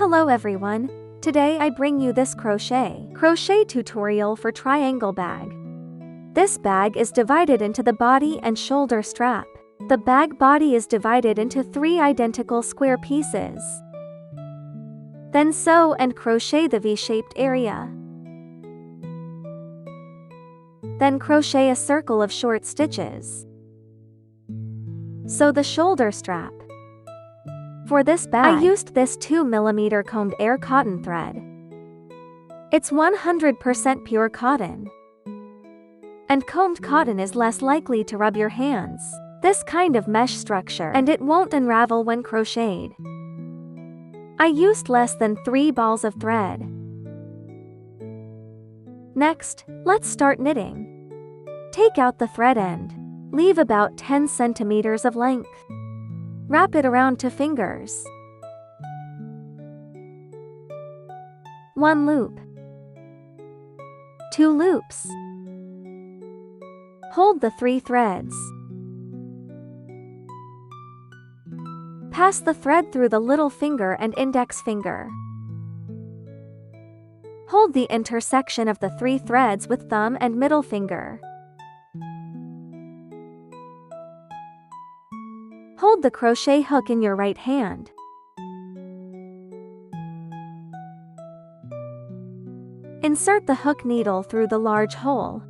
Hello everyone, today I bring you this crochet tutorial for triangle bag. This bag is divided into the body and shoulder strap. The bag body is divided into 3 identical square pieces. Then sew and crochet the V-shaped area. Then crochet a circle of short stitches. Sew the shoulder strap. For this bag, I used this 2mm combed air cotton thread. It's 100% pure cotton. And combed cotton is less likely to rub your hands. This kind of mesh structure, and it won't unravel when crocheted. I used less than 3 balls of thread. Next, let's start knitting. Take out the thread end. Leave about 10 centimeters of length. Wrap it around to fingers. 1 loop. 2 loops. Hold the 3 threads. Pass the thread through the little finger and index finger. Hold the intersection of the 3 threads with thumb and middle finger. Hold the crochet hook in your right hand. Insert the hook needle through the large hole.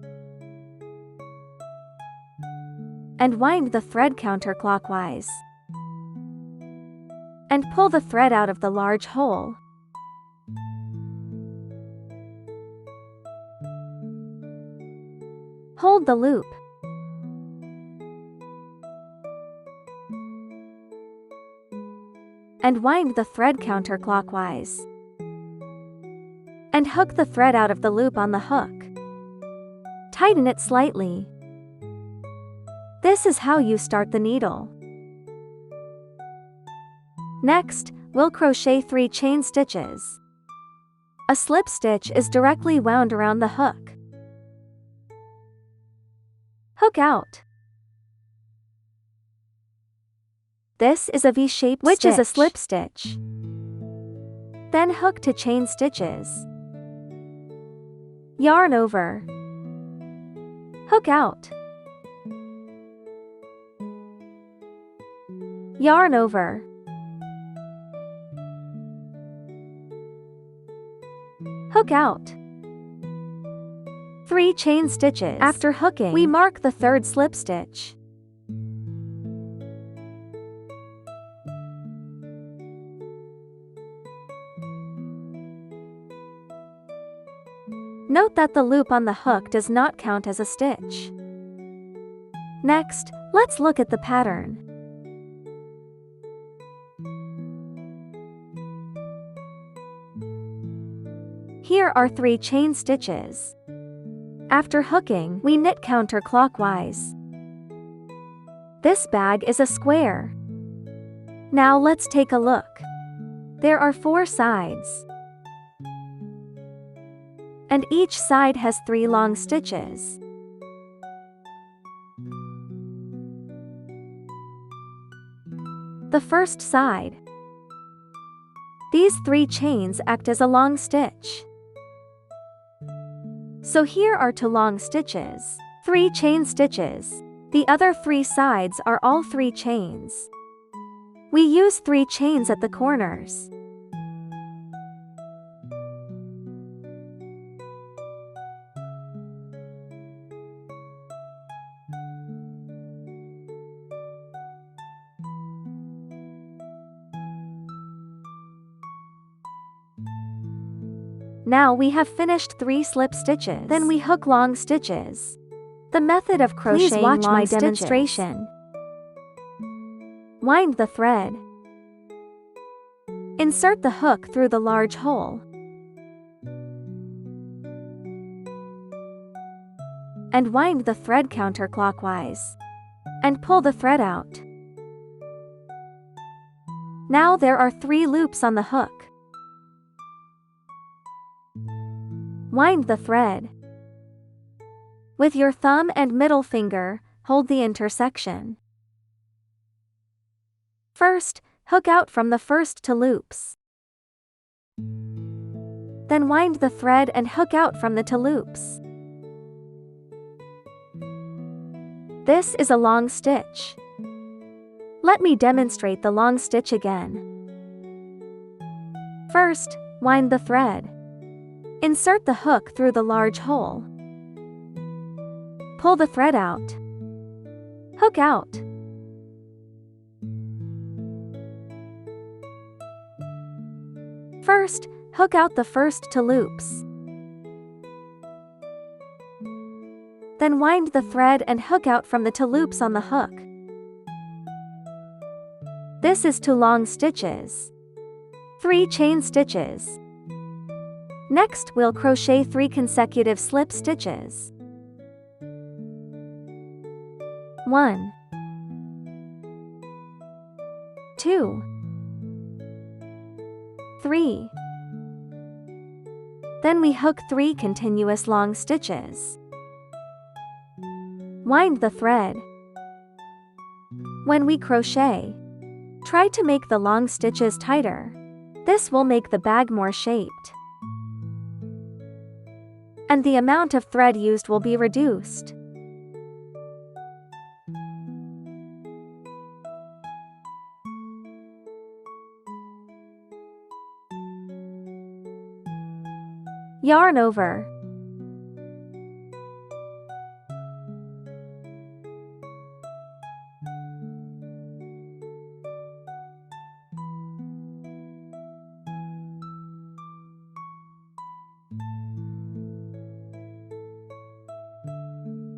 And wind the thread counterclockwise. And pull the thread out of the large hole. Hold the loop. And wind the thread counterclockwise. And hook the thread out of the loop on the hook. Tighten it slightly. This is how you start the needle. Next, we'll crochet 3 chain stitches. A slip stitch is directly wound around the hook. Hook out. This is a V-shaped stitch, which is a slip stitch. Then hook to chain stitches. Yarn over. Hook out. Yarn over. Hook out. 3 chain stitches. After hooking, we mark the 3rd slip stitch. Note that the loop on the hook does not count as a stitch. Next, let's look at the pattern. Here are 3 chain stitches. After hooking, we knit counterclockwise. This bag is a square. Now let's take a look. There are 4 sides. And each side has 3 long stitches. The first side. These 3 chains act as a long stitch. So here are 2 long stitches, 3 chain stitches. The other 3 sides are all 3 chains. We use 3 chains at the corners. Now we have finished 3 slip stitches. Then we hook long stitches. The method of crocheting. Please watch my demonstration. Wind the thread. Insert the hook through the large hole. And wind the thread counterclockwise. And pull the thread out. Now there are 3 loops on the hook. Wind the thread. With your thumb and middle finger, hold the intersection. First, hook out from the first 2 loops. Then wind the thread and hook out from the two loops. This is a long stitch. Let me demonstrate the long stitch again. First, wind the thread. Insert the hook through the large hole. Pull the thread out. Hook out. First, hook out the first two loops. Then wind the thread and hook out from the two loops on the hook. This is 2 long stitches. 3 chain stitches. Next, we'll crochet 3 consecutive slip stitches. 1, 2, 3. Then we hook 3 continuous long stitches. Wind the thread. When we crochet, try to make the long stitches tighter. This will make the bag more shaped. And the amount of thread used will be reduced. Yarn over.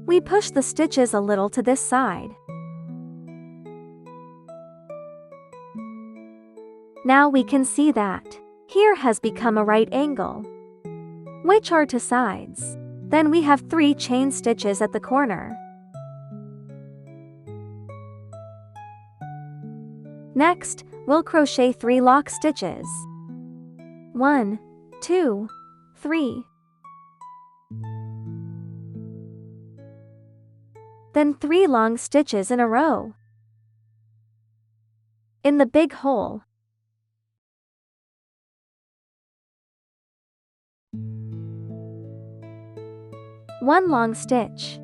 We push the stitches a little to this side. Now we can see that here has become a right angle, which are 2 sides. Then we have 3 chain stitches at the corner. Next, we'll crochet 3 lock stitches. 1, 2, 3. Then 3 long stitches in a row. In the big hole. One long stitch.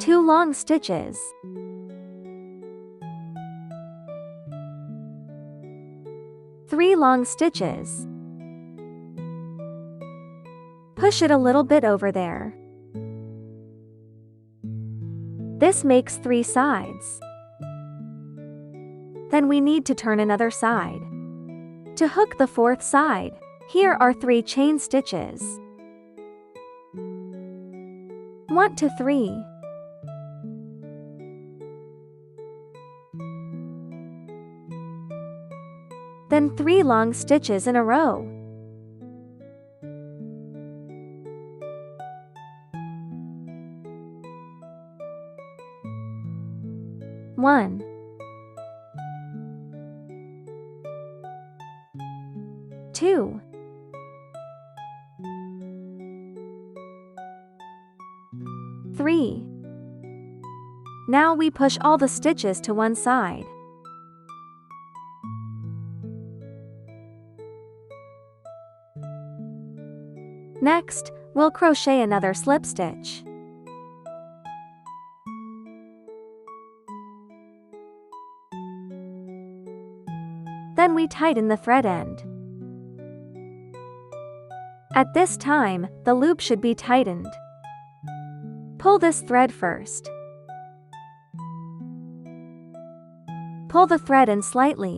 Two long stitches. Three long stitches. Push it a little bit over there. This makes 3 sides. Then we need to turn another side. To hook the 4th side, here are 3 chain stitches. 1 to 3. Then 3 long stitches in a row. One, 2, 3. Now we push all the stitches to one side. Next, we'll crochet another slip stitch. Then we tighten the thread end. At this time, the loop should be tightened. Pull this thread first. Pull the thread in slightly.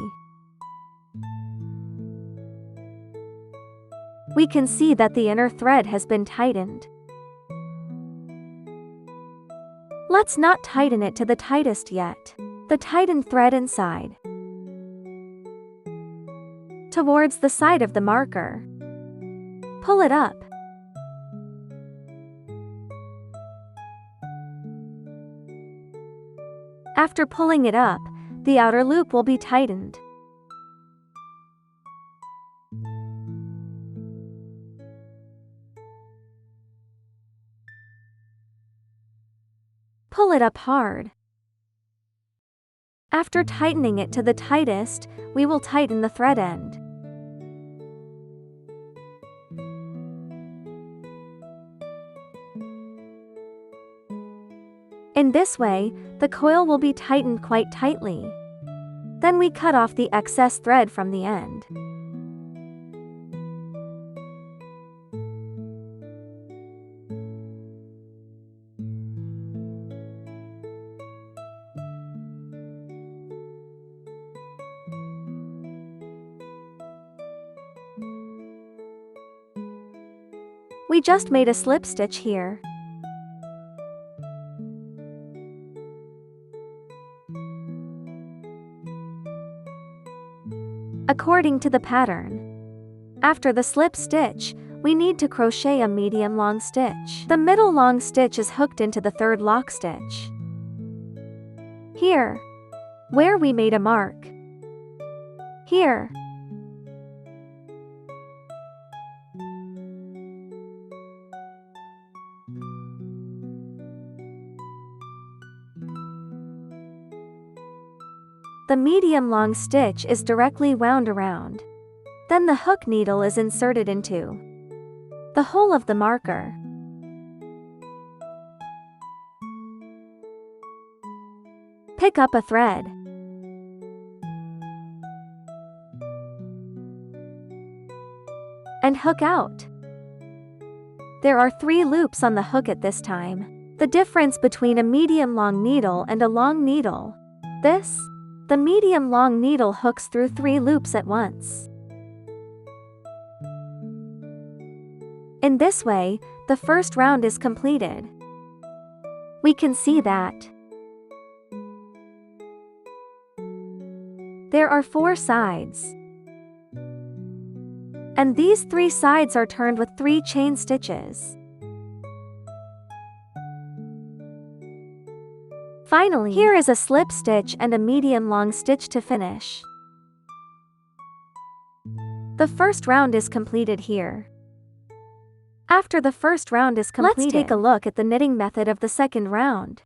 We can see that the inner thread has been tightened. Let's not tighten it to the tightest yet. The tightened thread inside, towards the side of the marker. Pull it up. After pulling it up, the outer loop will be tightened. Pull it up hard. After tightening it to the tightest, we will tighten the thread end. In this way, the coil will be tightened quite tightly. Then we cut off the excess thread from the end. We just made a slip stitch here. According to the pattern. After the slip stitch, we need to crochet a medium long stitch. The middle long stitch is hooked into the third lock stitch. Here. Where we made a mark. Here. The medium long stitch is directly wound around. Then the hook needle is inserted into the hole of the marker. Pick up a thread. And hook out. There are 3 loops on the hook at this time. The difference between a medium long needle and a long needle. The medium long needle hooks through 3 loops at once. In this way, the first round is completed. We can see that there are 4 sides. And these 3 sides are turned with 3 chain stitches. Finally, here is a slip stitch and a medium long stitch to finish. The first round is completed here. After the first round is completed, let's take a look at the knitting method of the second round.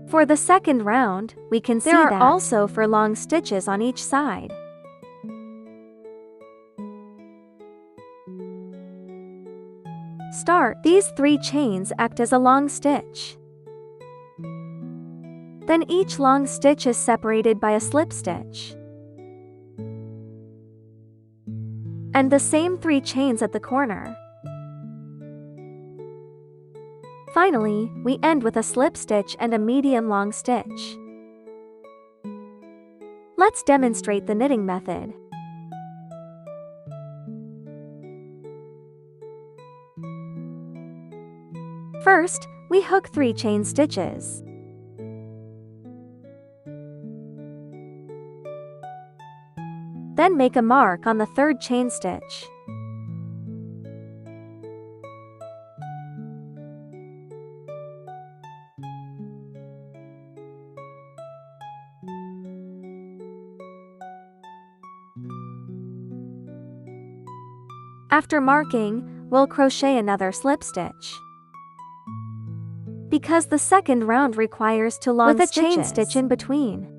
For the second round, we can see there are also 4 long stitches on each side. These 3 chains act as a long stitch. Then each long stitch is separated by a slip stitch. And the same 3 chains at the corner. Finally, we end with a slip stitch and a medium long stitch. Let's demonstrate the knitting method. First, we hook 3 chain stitches. Then make a mark on the 3rd chain stitch. After marking, we'll crochet another slip stitch. Because the second round requires 2 long stitches with a chain stitch in between.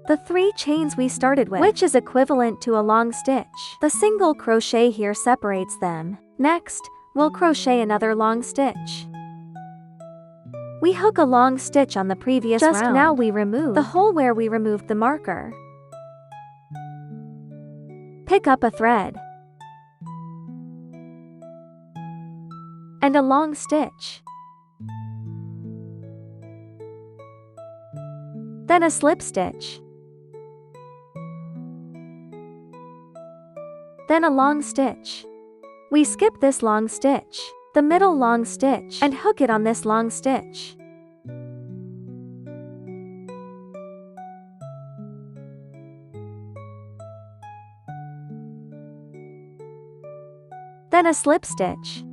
The 3 chains we started with, which is equivalent to a long stitch. The single crochet here separates them. Next, we'll crochet another long stitch. We hook a long stitch on the previous round. Just now we remove the hole where we removed the marker. Pick up a thread. And a long stitch. Then a slip stitch. Then a long stitch. We skip this long stitch, the middle long stitch, and hook it on this long stitch. Then a slip stitch.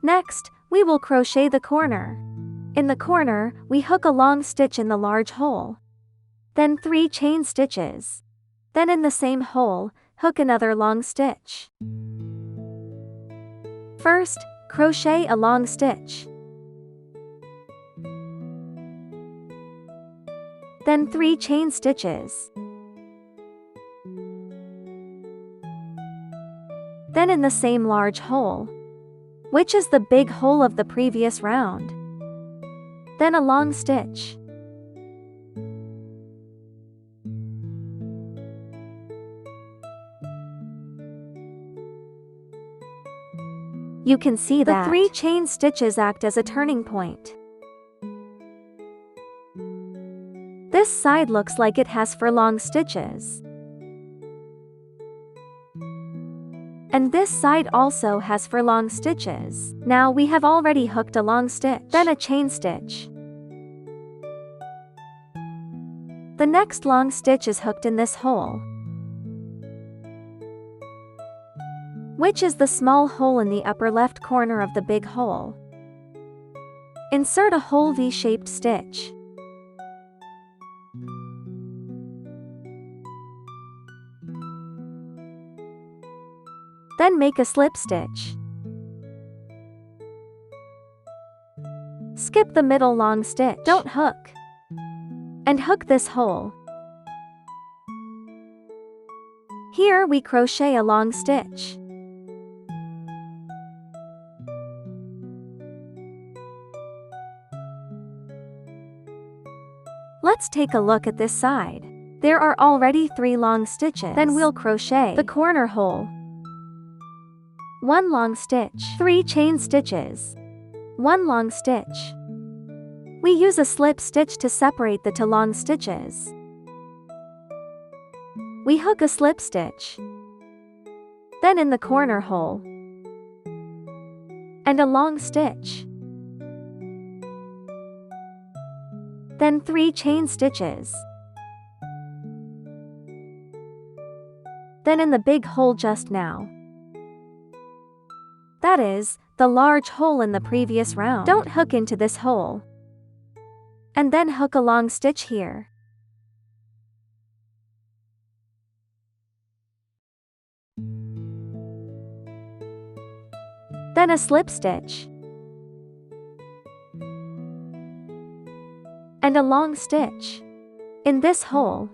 Next, we will crochet the corner. In the corner, we hook a long stitch in the large hole. Then 3 chain stitches. Then in the same hole, hook another long stitch. First, crochet a long stitch. Then 3 chain stitches. Then in the same large hole, which is the big hole of the previous round, then a long stitch. You can see that the 3 chain stitches act as a turning point. This side looks like it has 4 long stitches. And this side also has 4 long stitches. Now we have already hooked a long stitch, then a chain stitch. The next long stitch is hooked in this hole, which is the small hole in the upper left corner of the big hole. Insert a whole V-shaped stitch. Then make a slip stitch. Skip the middle long stitch, don't hook, and hook this hole. Here we crochet a long stitch. Let's take a look at this side. There are already 3 long stitches. Then we'll crochet the corner hole. 1 long stitch, 3 chain stitches, 1 long stitch. We use a slip stitch to separate the 2 long stitches. We hook a slip stitch, then in the corner hole, and a long stitch. Then 3 chain stitches. Then in the big hole just now. That is, the large hole in the previous round. Don't hook into this hole. And then hook a long stitch here. Then a slip stitch. And a long stitch in this hole.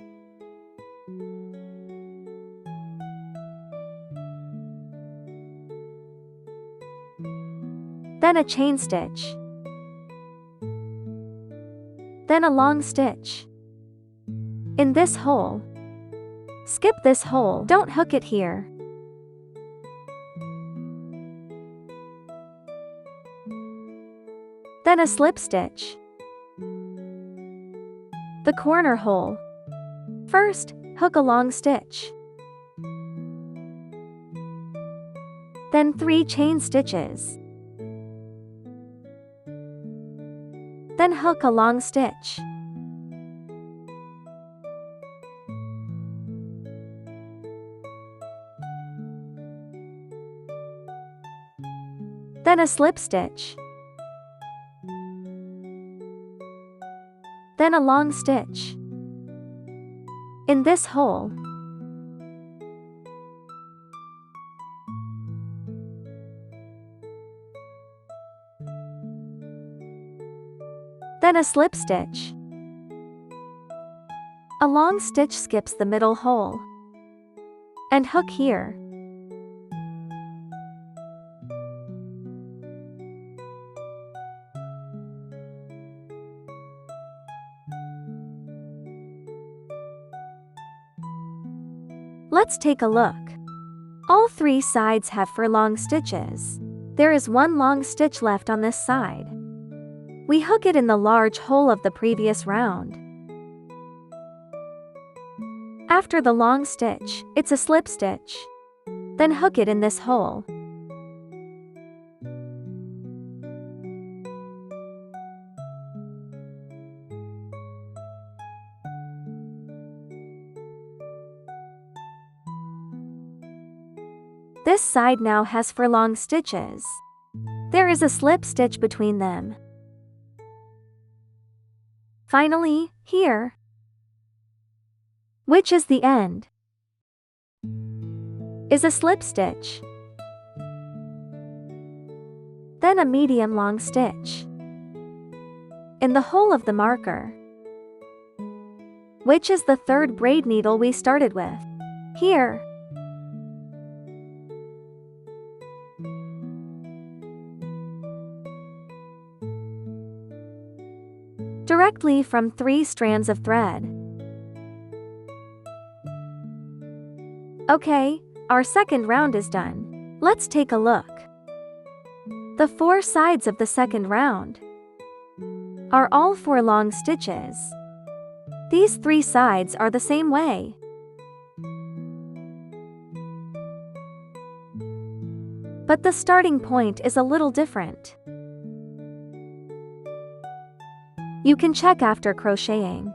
Then a chain stitch. Then a long stitch in this hole. Skip this hole, don't hook it here. Then a slip stitch. The corner hole. First, hook a long stitch. Then 3 chain stitches. Then hook a long stitch. Then a slip stitch. Then a long stitch in this hole. Then a slip stitch. A long stitch skips the middle hole. And hook here. Let's take a look. All 3 sides have 4 long stitches. There is 1 long stitch left on this side. We hook it in the large hole of the previous round. After the long stitch, it's a slip stitch. Then hook it in this hole. This side now has 4 long stitches. There is a slip stitch between them. Finally, here, which is the end, is a slip stitch. then a medium long stitch in the hole of the marker, which is the third braid needle we started with. Here, directly from 3 strands of thread. Okay, our second round is done. Let's take a look. The 4 sides of the second round are all 4 long stitches. These 3 sides are the same way. But the starting point is a little different. You can check after crocheting,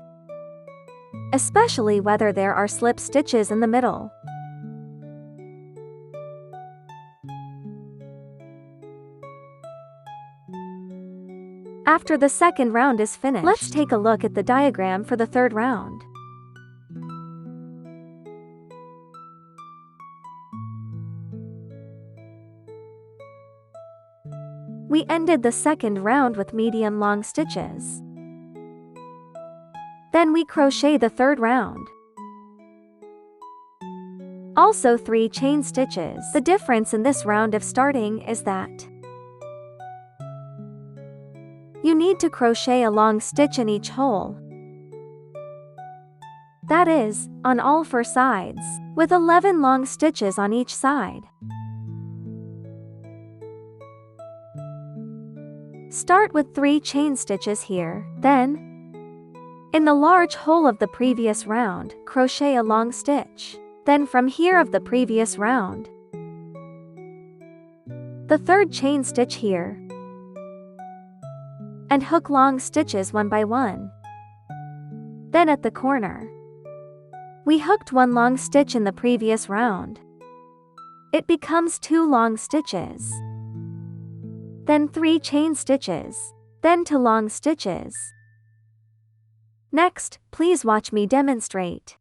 especially whether there are slip stitches in the middle. After the second round is finished, let's take a look at the diagram for the third round. We ended the second round with medium long stitches. Then we crochet the third round. Also 3 chain stitches. The difference in this round of starting is that you need to crochet a long stitch in each hole. That is, on all 4 sides, with 11 long stitches on each side. Start with 3 chain stitches here, then, in the large hole of the previous round, crochet a long stitch. Then from here of the previous round, the 3rd chain stitch here, and hook long stitches 1 by 1. Then at the corner, we hooked 1 long stitch in the previous round. It becomes 2 long stitches. Then 3 chain stitches, then 2 long stitches. Next, please watch me demonstrate.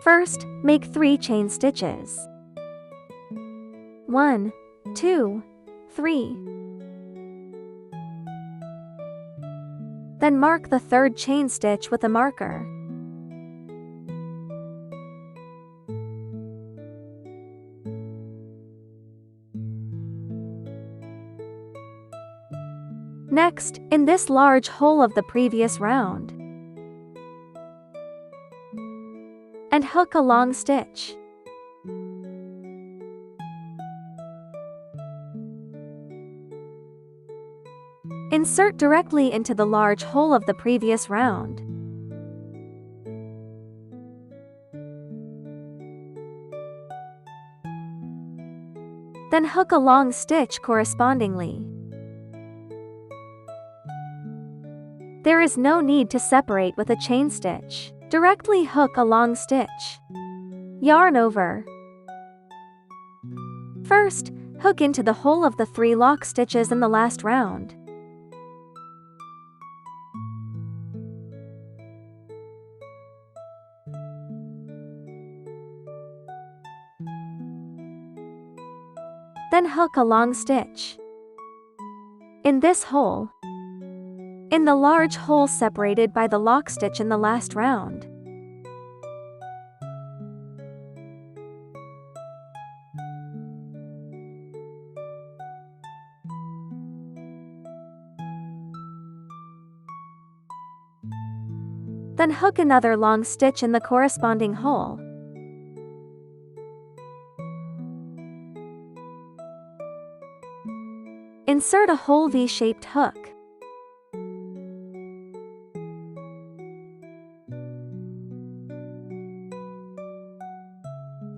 First, make 3 chain stitches. 1, 2, 3. Then mark the 3rd chain stitch with a marker. Next, in this large hole of the previous round, and hook a long stitch. Insert directly into the large hole of the previous round. Then hook a long stitch correspondingly. There is no need to separate with a chain stitch. Directly hook a long stitch. Yarn over. First, hook into the hole of the 3 lock stitches in the last round. Then hook a long stitch in this hole, in the large hole separated by the lock stitch in the last round. Then hook another long stitch in the corresponding hole. Insert a whole V-shaped hook.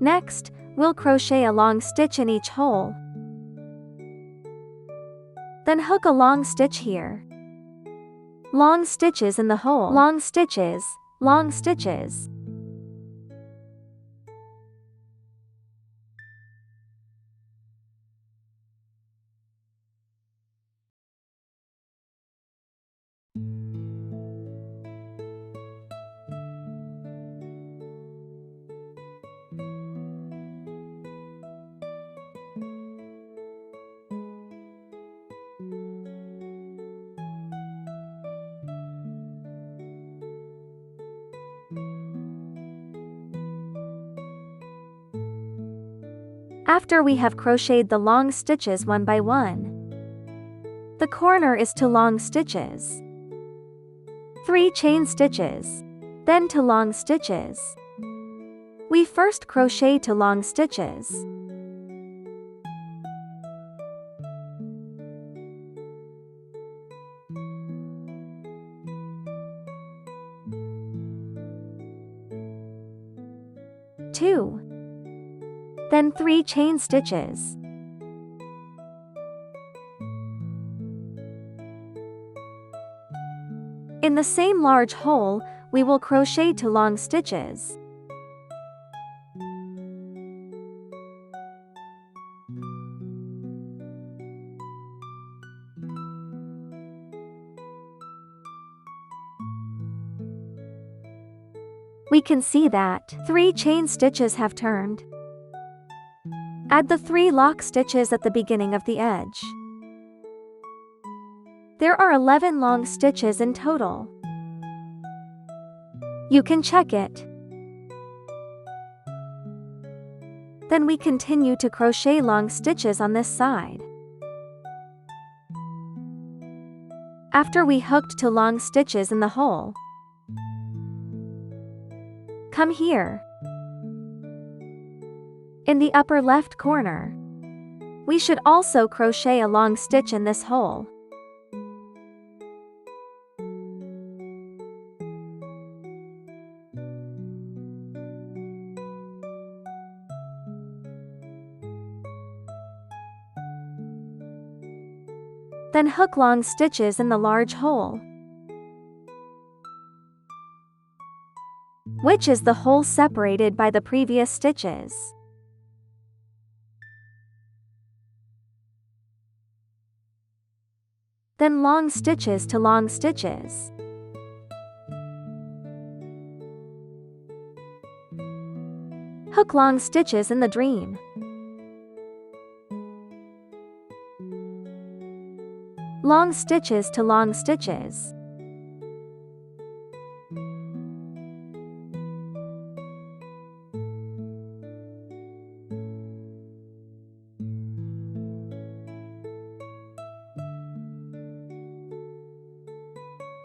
Next, we'll crochet a long stitch in each hole. Then hook a long stitch here. Long stitches in the hole. Long stitches, long stitches. After we have crocheted the long stitches one by one, the corner is to long stitches, 3 chain stitches, then to long stitches. We first crochet to long stitches. Two. Then 3 chain stitches. In the same large hole, we will crochet to long stitches. We can see that 3 chain stitches have turned. Add the 3 lock stitches at the beginning of the edge. There are 11 long stitches in total. You can check it. Then we continue to crochet long stitches on this side. After we hooked to long stitches in the hole, come here. In the upper left corner, we should also crochet a long stitch in this hole. Then hook long stitches in the large hole, which is the hole separated by the previous stitches. Then long stitches to long stitches. Hook long stitches in the dream. Long stitches to long stitches.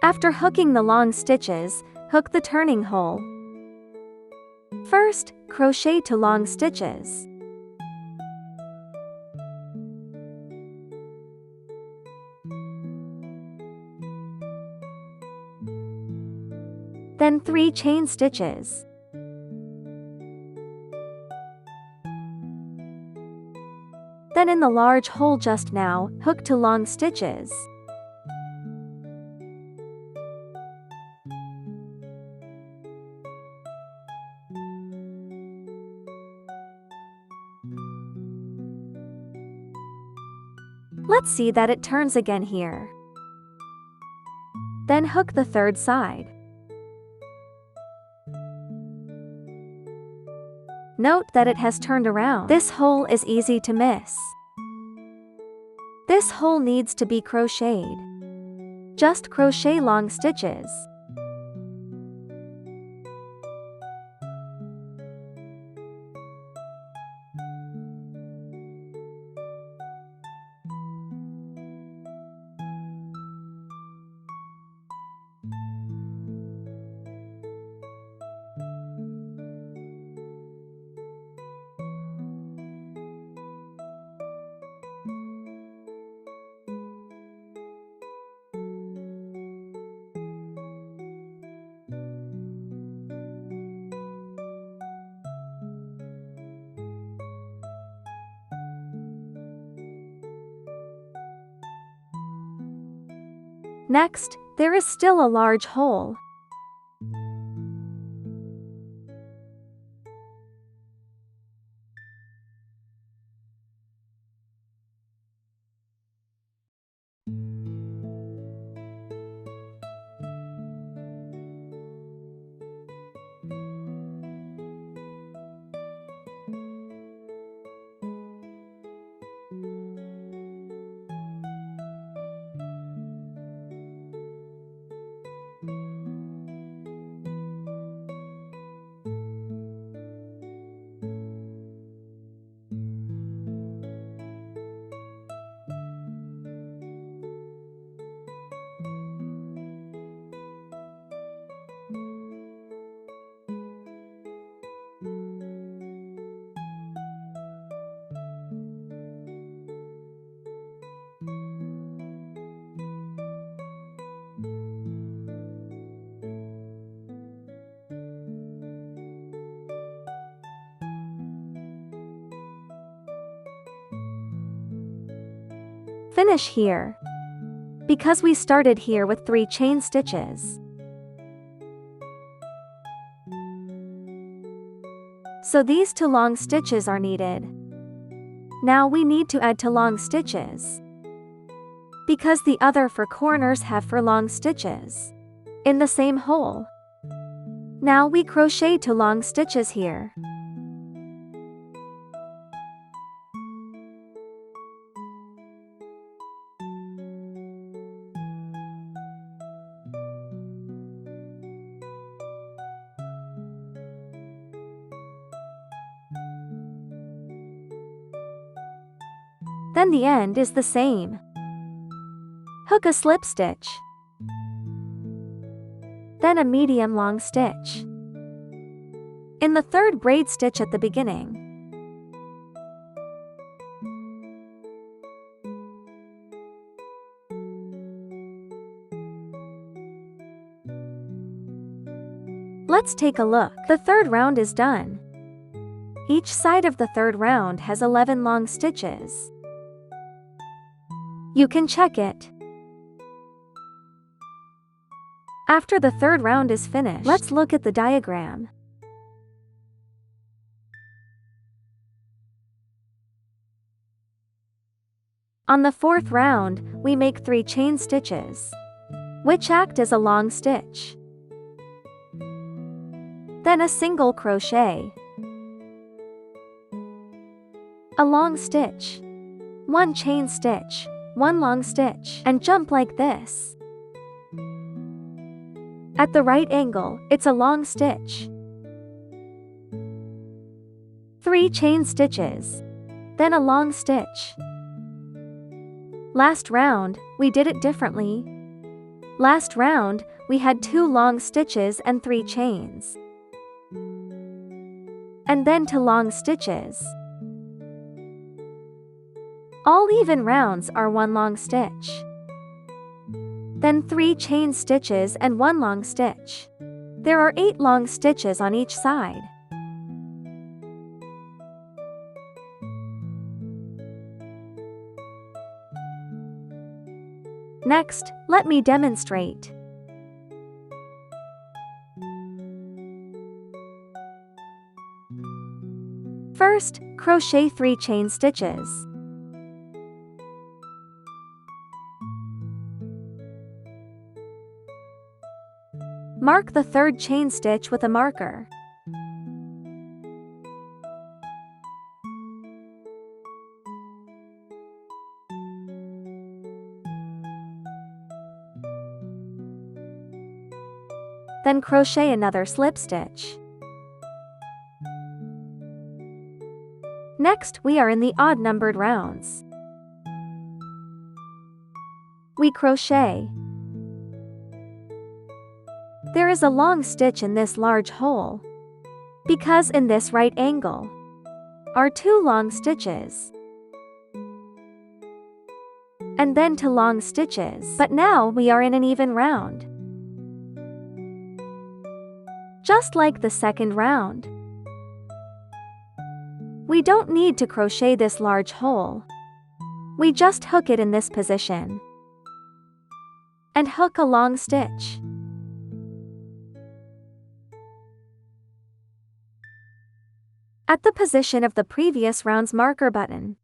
After hooking the long stitches, hook the turning hole. First, crochet to long stitches. Then 3 chain stitches. Then in the large hole just now, hook to long stitches. Let's see that it turns again here. Then hook the third side. Note that it has turned around. This hole is easy to miss. This hole needs to be crocheted. Just crochet long stitches. Next, there is still a large hole. Finish here, because we started here with 3 chain stitches. So these 2 long stitches are needed. Now we need to add 2 long stitches, because the other 4 corners have 4 long stitches in the same hole. Now we crochet 2 long stitches here. Then the end is the same. Hook a slip stitch, then a medium long stitch in the 3rd braid stitch at the beginning. Let's take a look. The 3rd round is done. Each side of the 3rd round has 11 long stitches. You can check it. After the 3rd round is finished, let's look at the diagram. On the 4th round, we make 3 chain stitches, which act as a long stitch. Then a single crochet, a long stitch, 1 chain stitch, 1 long stitch, and jump like this. At the right angle, it's a long stitch. 3 chain stitches, then a long stitch. Last round, we did it differently. Last round, we had 2 long stitches and 3 chains, and then 2 long stitches. All even rounds are 1 long stitch, then 3 chain stitches and 1 long stitch. There are 8 long stitches on each side. Next, let me demonstrate. First, crochet 3 chain stitches. Mark the 3rd chain stitch with a marker. Then crochet another slip stitch. Next, we are in the odd-numbered rounds. We crochet. There is a long stitch in this large hole, because in this right angle are 2 long stitches, and then 2 long stitches. But now we are in an even round, just like the 2nd round. We don't need to crochet this large hole. We just hook it in this position and hook a long stitch. At the position of the previous round's marker button.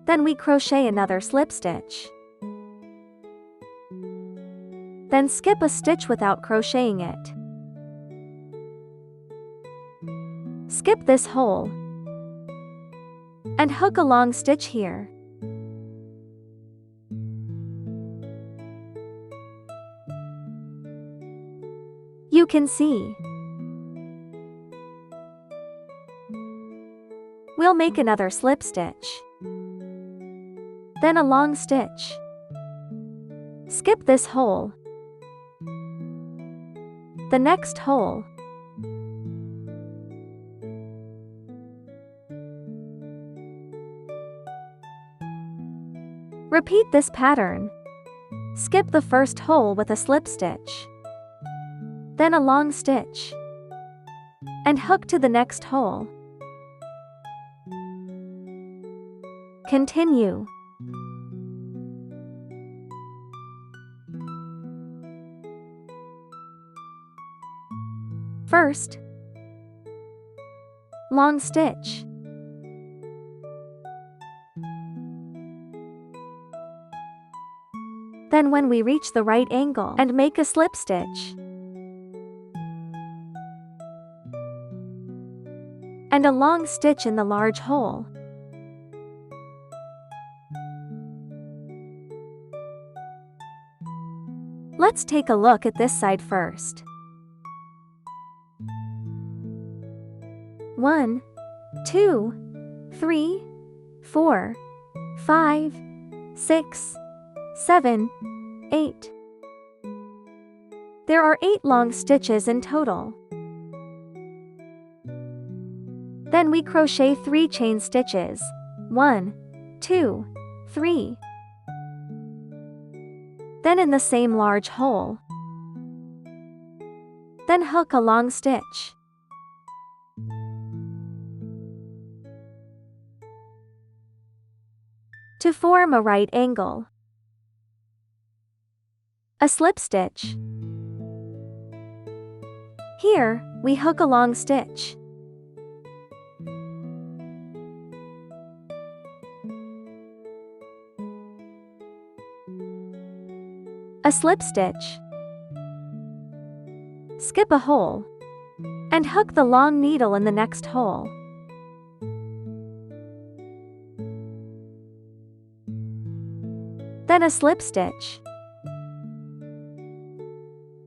Then we crochet another slip stitch. Then skip a stitch without crocheting it. Skip this hole and hook a long stitch here. You can see. We'll make another slip stitch, then a long stitch. Skip this hole, the next hole. Repeat this pattern. Skip the first hole with a slip stitch, then a long stitch, and hook to the next hole. Continue. First, long stitch. Then when we reach the right angle and make a slip stitch. And a long stitch in the large hole. Let's take a look at this side first. 1, 2, 3, 4, 5, 6, 7, 8. There are 8 long stitches in total. Then we crochet 3 chain stitches. 1, 2, 3. Then in the same large hole. Then hook a long stitch. To form a right angle. A slip stitch. Here, we hook a long stitch. A slip stitch. Skip a hole. And hook the long needle in the next hole. Then a slip stitch.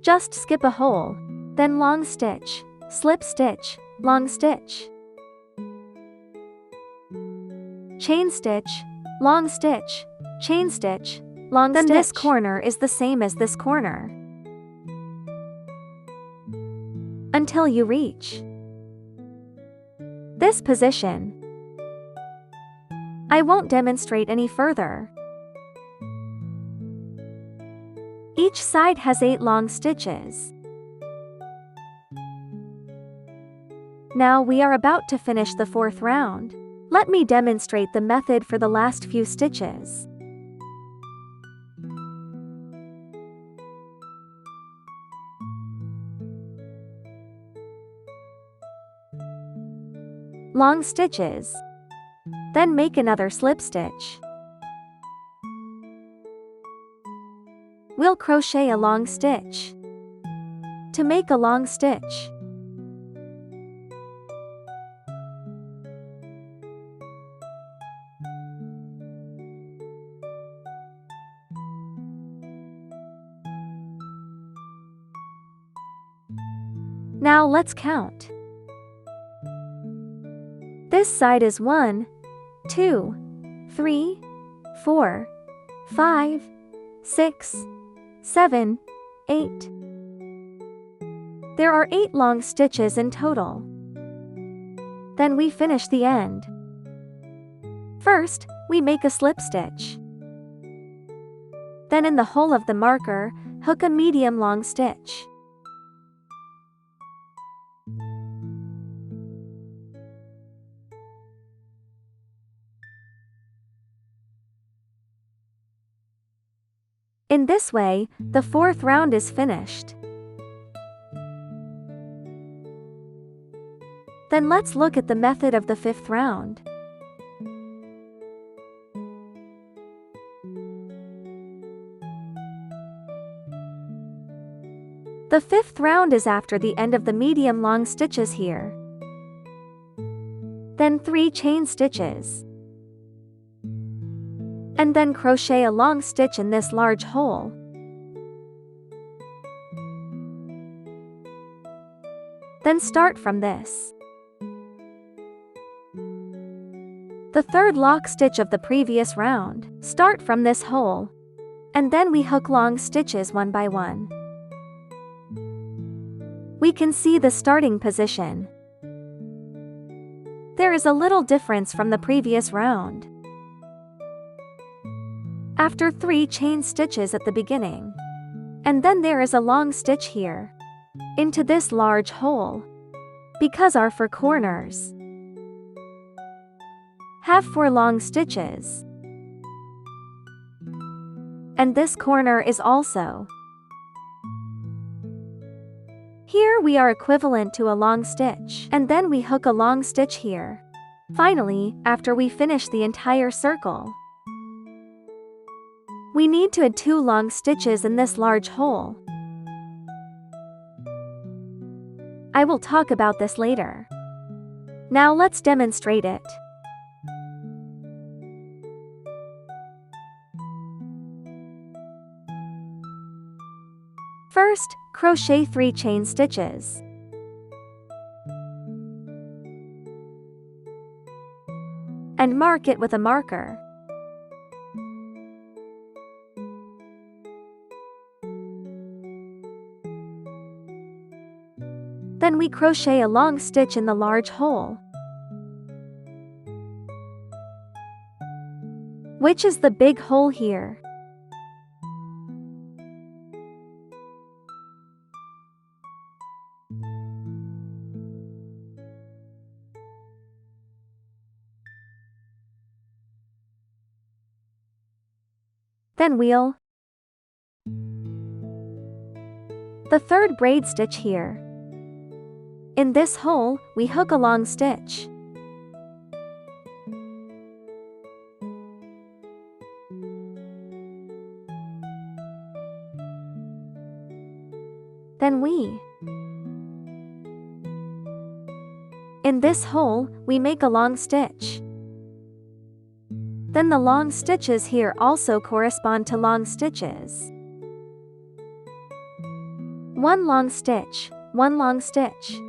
Just skip a hole, then long stitch, slip stitch, long stitch. Chain stitch, long stitch, chain stitch, long stitch. Then this corner is the same as this corner. Until you reach this position. I won't demonstrate any further. Each side has 8 long stitches. Now we are about to finish the 4th round. Let me demonstrate the method for the last few stitches. Long stitches. Then make another slip stitch. We'll crochet a long stitch. To make a long stitch. Now let's count. This side is 1, 2, 3, 4, 5, 6, 7, 8. There are 8 long stitches in total. Then we finish the end. First, we make a slip stitch. Then in the hole of the marker, hook a medium long stitch. In this way, the 4th round is finished. Then let's look at the method of the 5th round. The 5th round is after the end of the medium long stitches here. Then 3 chain stitches. And then crochet a long stitch in this large hole. Then start from this. The 3rd lock stitch of the previous round. Start from this hole. And then we hook long stitches one by one. We can see the starting position. There is a little difference from the previous round. After 3 chain stitches at the beginning. And then there is a long stitch here. into this large hole, because our 4 corners have 4 long stitches, and this corner is also. Here we are equivalent to a long stitch, and then we hook a long stitch here. Finally, after we finish the entire circle, we need to add 2 long stitches in this large hole. I will talk about this later. Now let's demonstrate it. First, crochet 3 chain stitches. And mark it with a marker. Then we crochet a long stitch in the large hole, which is the big hole here. Then we'll the 3rd braid stitch here. In this hole, we hook a long stitch. Then in this hole, we make a long stitch. Then the long stitches here also correspond to long stitches. 1 long stitch, 1 long stitch.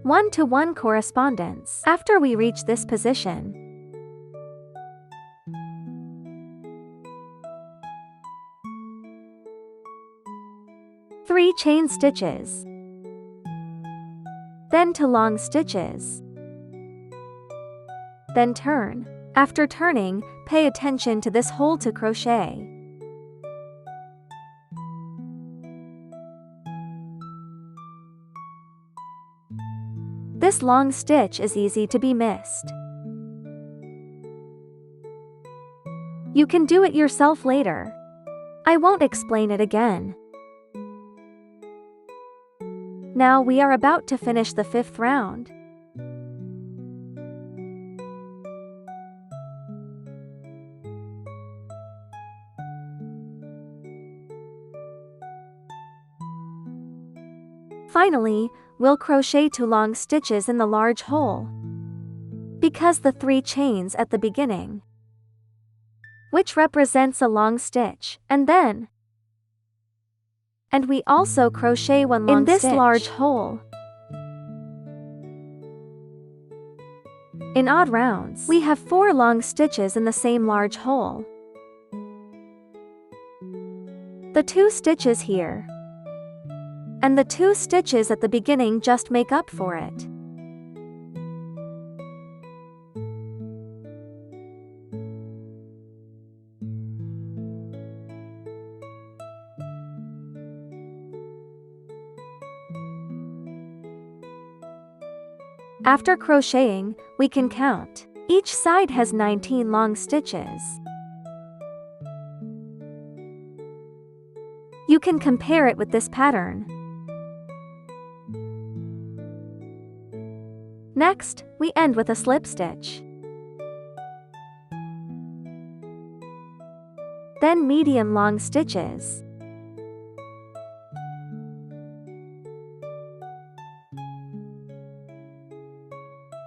One-to-one correspondence. After we reach this position, three chain stitches, then 2 long stitches, then turn. After turning, pay attention to this hole to crochet. This long stitch is easy to be missed. You can do it yourself later. I won't explain it again. Now we are about to finish the 5th round. Finally, we'll crochet 2 long stitches in the large hole, because the 3 chains at the beginning, which represents a long stitch, and we also crochet 1 long stitch in this large hole. In odd rounds, we have 4 long stitches in the same large hole. The 2 stitches here and the 2 stitches at the beginning just make up for it. After crocheting, we can count. Each side has 19 long stitches. You can compare it with this pattern. Next, we end with a slip stitch. Then medium long stitches.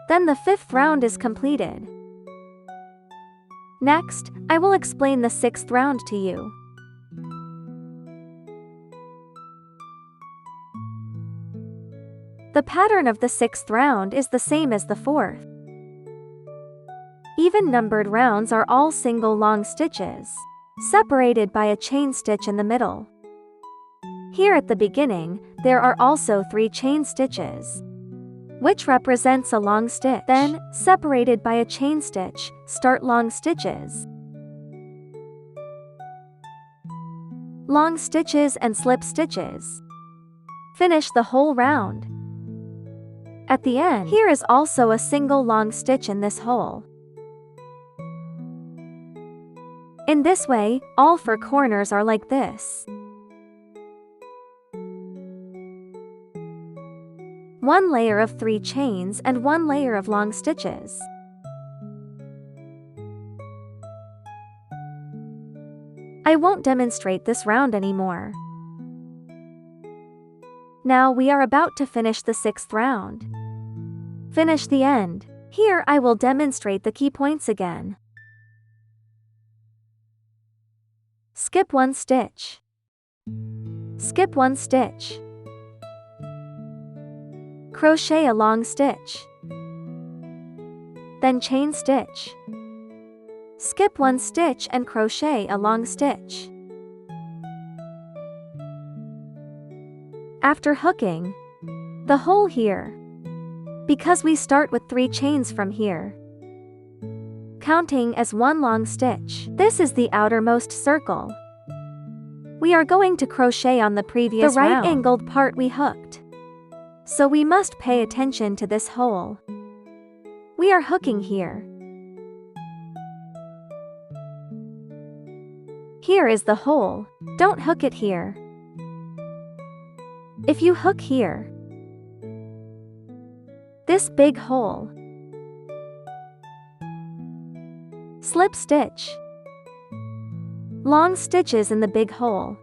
Then the 5th round is completed. Next, I will explain the 6th round to you. The pattern of the 6th round is the same as the 4th. Even numbered rounds are all single long stitches, separated by a chain stitch in the middle. Here at the beginning, there are also 3 chain stitches, which represents a long stitch. Then, separated by a chain stitch, start long stitches, long stitches and slip stitches. Finish the whole round. At the end, here is also a single long stitch in this hole. In this way, all 4 corners are like this. 1 layer of 3 chains and 1 layer of long stitches. I won't demonstrate this round anymore. Now we are about to finish the 6th round. Finish the end. Here I will demonstrate the key points again. Skip 1 stitch. Skip 1 stitch. Crochet a long stitch. Then chain stitch. Skip 1 stitch and crochet a long stitch. After hooking the hole here, because we start with 3 chains from here, counting as 1 long stitch. This is the outermost circle. We are going to crochet on the previous round. The right angled part we hooked, so we must pay attention to this hole. We are hooking here. Here is the hole. Don't hook it here. If you hook here, this big hole, slip stitch, long stitches in the big hole.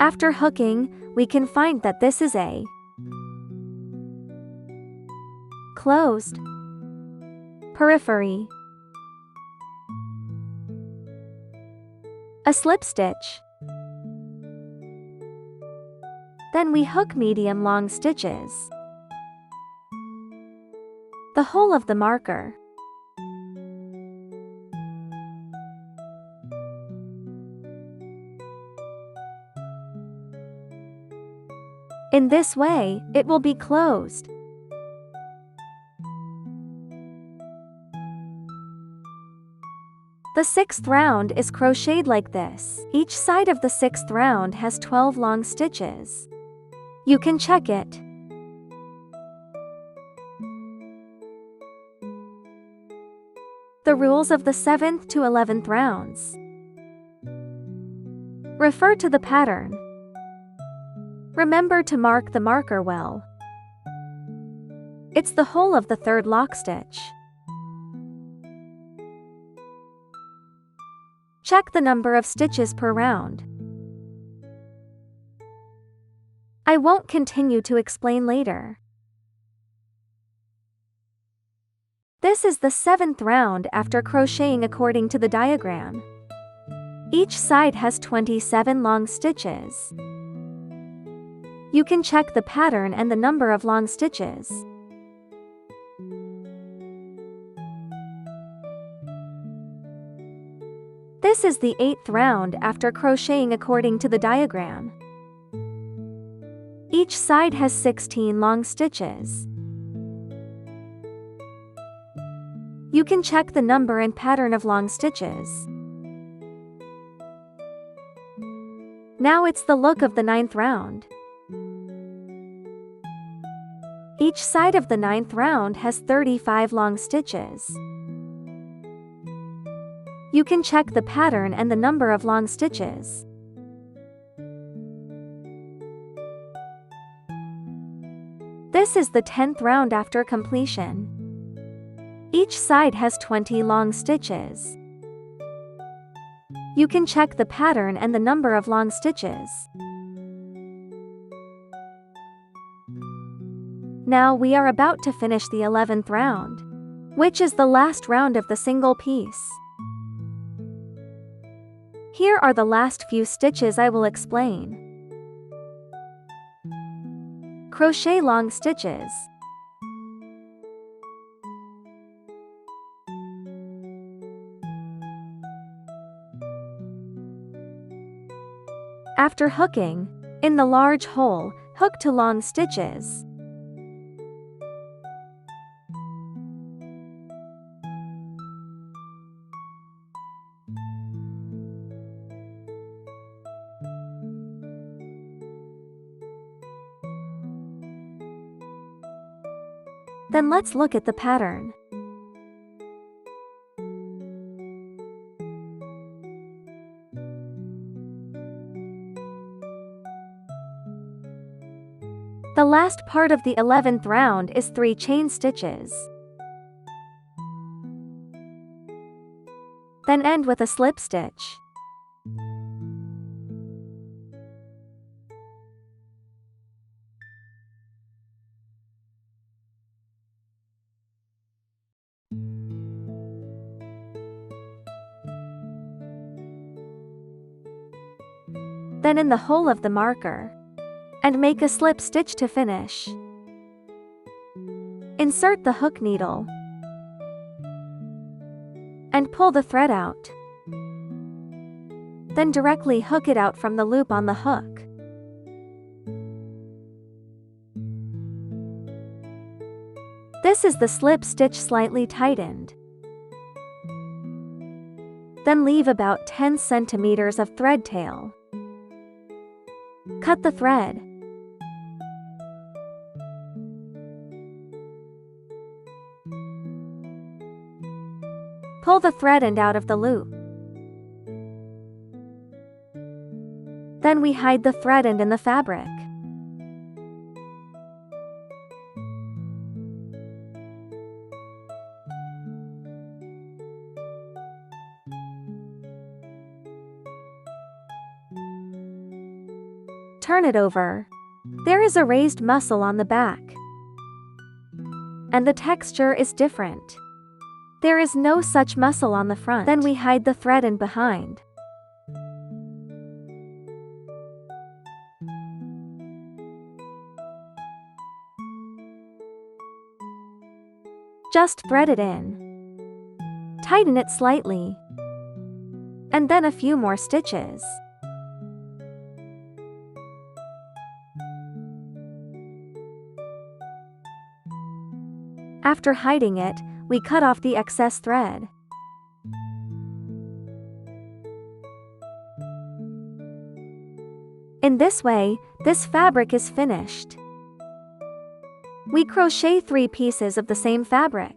After hooking, we can find that this is a closed periphery, a slip stitch. Then we hook medium long stitches, the hole of the marker. In this way, it will be closed. The 6th round is crocheted like this. Each side of the 6th round has 12 long stitches. You can check it. The rules of the 7th to 11th rounds. Refer to the pattern. Remember to mark the marker well. It's the hole of the 3rd lock stitch. Check the number of stitches per round. I won't continue to explain later. This is the 7th round after crocheting according to the diagram. Each side has 27 long stitches. You can check the pattern and the number of long stitches. This is the 8th round after crocheting according to the diagram. Each side has 16 long stitches. You can check the number and pattern of long stitches. Now it's the look of the 9th round. Each side of the 9th round has 35 long stitches. You can check the pattern and the number of long stitches. This is the 10th round after completion. Each side has 20 long stitches. You can check the pattern and the number of long stitches. Now we are about to finish the 11th round, which is the last round of the single piece. Here are the last few stitches I will explain. Crochet long stitches. After hooking, in the large hole, hook to long stitches. Then let's look at the pattern. The last part of the 11th round is 3 chain stitches. Then end with a slip stitch. Then in the hole of the marker, and make a slip stitch to finish. Insert the hook needle and pull the thread out. Then directly hook it out from the loop on the hook. This is the slip stitch slightly tightened. Then leave about 10 centimeters of thread tail. Cut the thread. Pull the thread end out of the loop. Then we hide the thread end in the fabric. Turn it over. There is a raised muscle on the back, and the texture is different. There is no such muscle on the front. Then we hide the thread in behind. Just thread it in. Tighten it slightly, and then a few more stitches. After hiding it, we cut off the excess thread. In this way, this fabric is finished. We crochet 3 pieces of the same fabric.